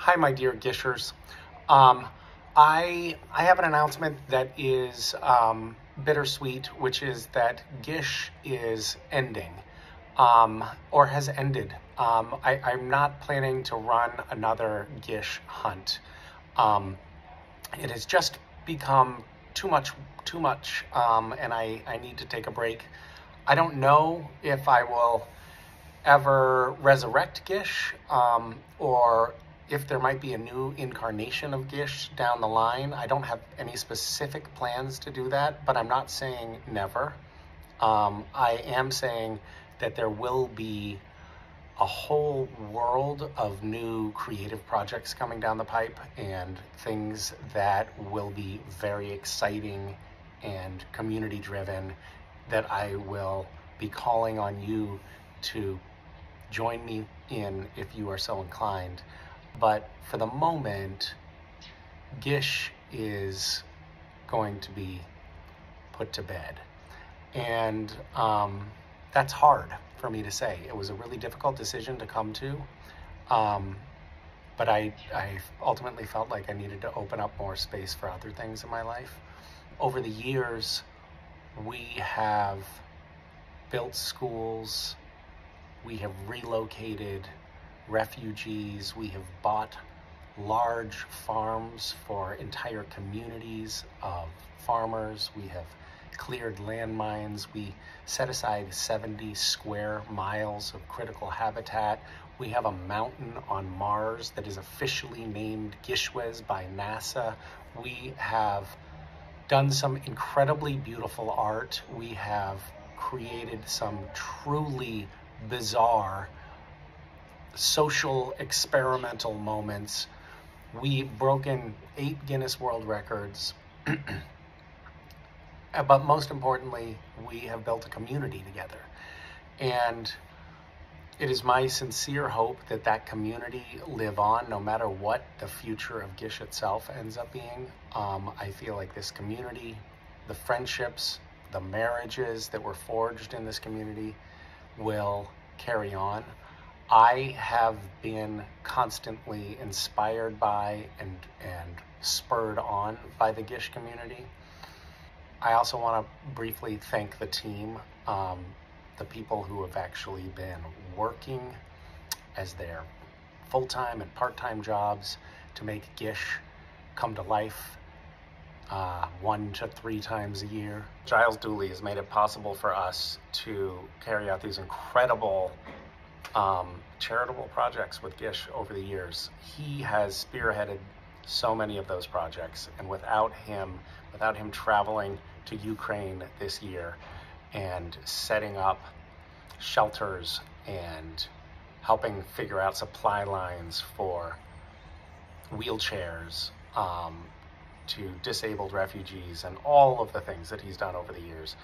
Hi, my dear Gishers. Um, I have an announcement that is bittersweet, which is that Gish is ending, or has ended. I'm not planning to run another Gish hunt. Um, it has just become too much, and I need to take a break. I don't know if I will ever resurrect Gish, or if there might be a new incarnation of Gish down the line. I don't have any specific plans to do that, but I'm not saying never. I am saying that there will be a whole world of new creative projects coming down the pipe and things that will be very exciting and community driven that I will be calling on you to join me in if you are so inclined. But for the moment, Gish is going to be put to bed. And that's hard for me to say. It was a really difficult decision to come to. But I ultimately felt like I needed to open up more space for other things in my life. Over the years, we have built schools, we have relocated refugees, we have bought large farms for entire communities of farmers, we have cleared landmines, we set aside 70 square miles of critical habitat. We have a mountain on Mars that is officially named Gishwez by NASA. We have done some incredibly beautiful art. We have created some truly bizarre social experimental moments. We've broken 8 Guinness World Records. But most importantly, we have built a community together. And it is my sincere hope that that community live on no matter what the future of Gish itself ends up being. I feel like this community, the friendships, the marriages that were forged in this community will carry on. I have been constantly inspired by and spurred on by the Gish community. I also want to briefly thank the team, the people who have actually been working as their full-time and part-time jobs to make Gish come to life 1 to 3 times a year. Giles Dooley has made it possible for us to carry out these incredible charitable projects with Gish over the years. He has spearheaded so many of those projects, and without him traveling to Ukraine this year and setting up shelters and helping figure out supply lines for wheelchairs to disabled refugees and all of the things that he's done over the years,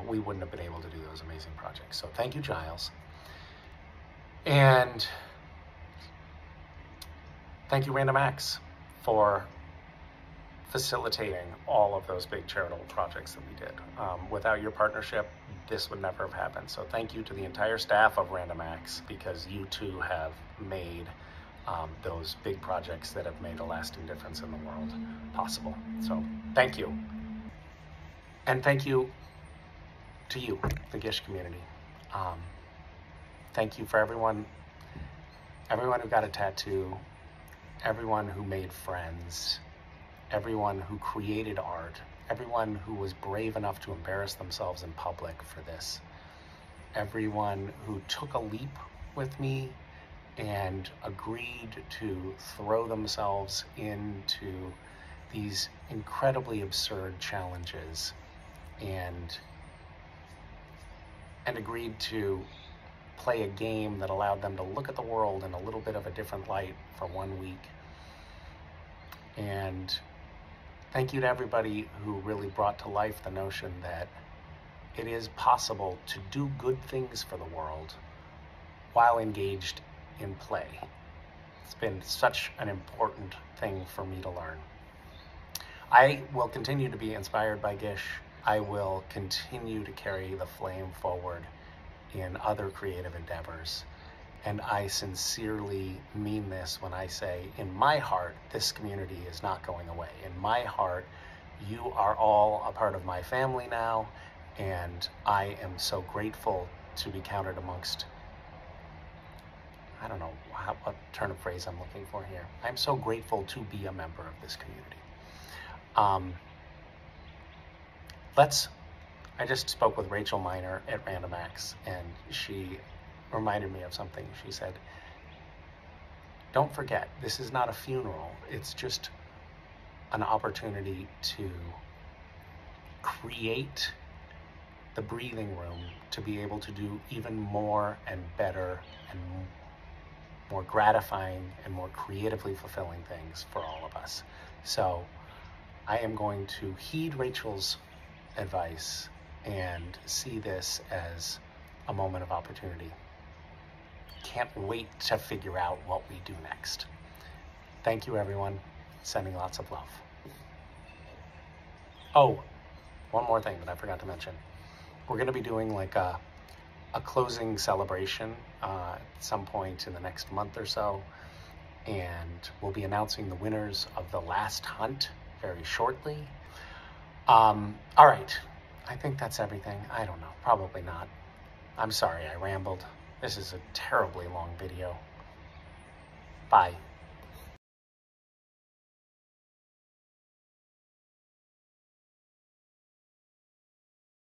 we wouldn't have been able to do those amazing projects. So thank you, Giles. And thank you, Random Acts, for facilitating all of those big charitable projects that we did. Without your partnership, this would never have happened. So thank you to the entire staff of Random Acts, because you too have made those big projects that have made a lasting difference in the world possible. So thank you. And thank you to you, the Gish community. Thank you for everyone who got a tattoo, everyone who made friends, everyone who created art, everyone who was brave enough to embarrass themselves in public for this, everyone who took a leap with me and agreed to throw themselves into these incredibly absurd challenges and agreed to play a game that allowed them to look at the world in a little bit of a different light for 1 week. And thank you to everybody who really brought to life the notion that it is possible to do good things for the world while engaged in play. It's been such an important thing for me to learn. I will continue to be inspired by Gish. I will continue to carry the flame forward in other creative endeavors. And I sincerely mean this when I say, in my heart, this community is not going away. In my heart, you are all a part of my family now, and I am so grateful to be counted amongst, I don't know what turn of phrase I'm looking for here. I'm so grateful to be a member of this community. I just spoke with Rachel Miner at Random Acts, and she reminded me of something. She said, don't forget, this is not a funeral. It's just an opportunity to create the breathing room to be able to do even more and better and more gratifying and more creatively fulfilling things for all of us. So I am going to heed Rachel's advice and see this as a moment of opportunity. Can't wait to figure out what we do next. Thank you, everyone. Sending lots of love. Oh, one more thing that I forgot to mention. We're going to be doing like a closing celebration at some point in the next month or so, and we'll be announcing the winners of the last hunt very shortly. All right, I think that's everything. I don't know, probably not. I'm sorry I rambled. This is a terribly long video. Bye.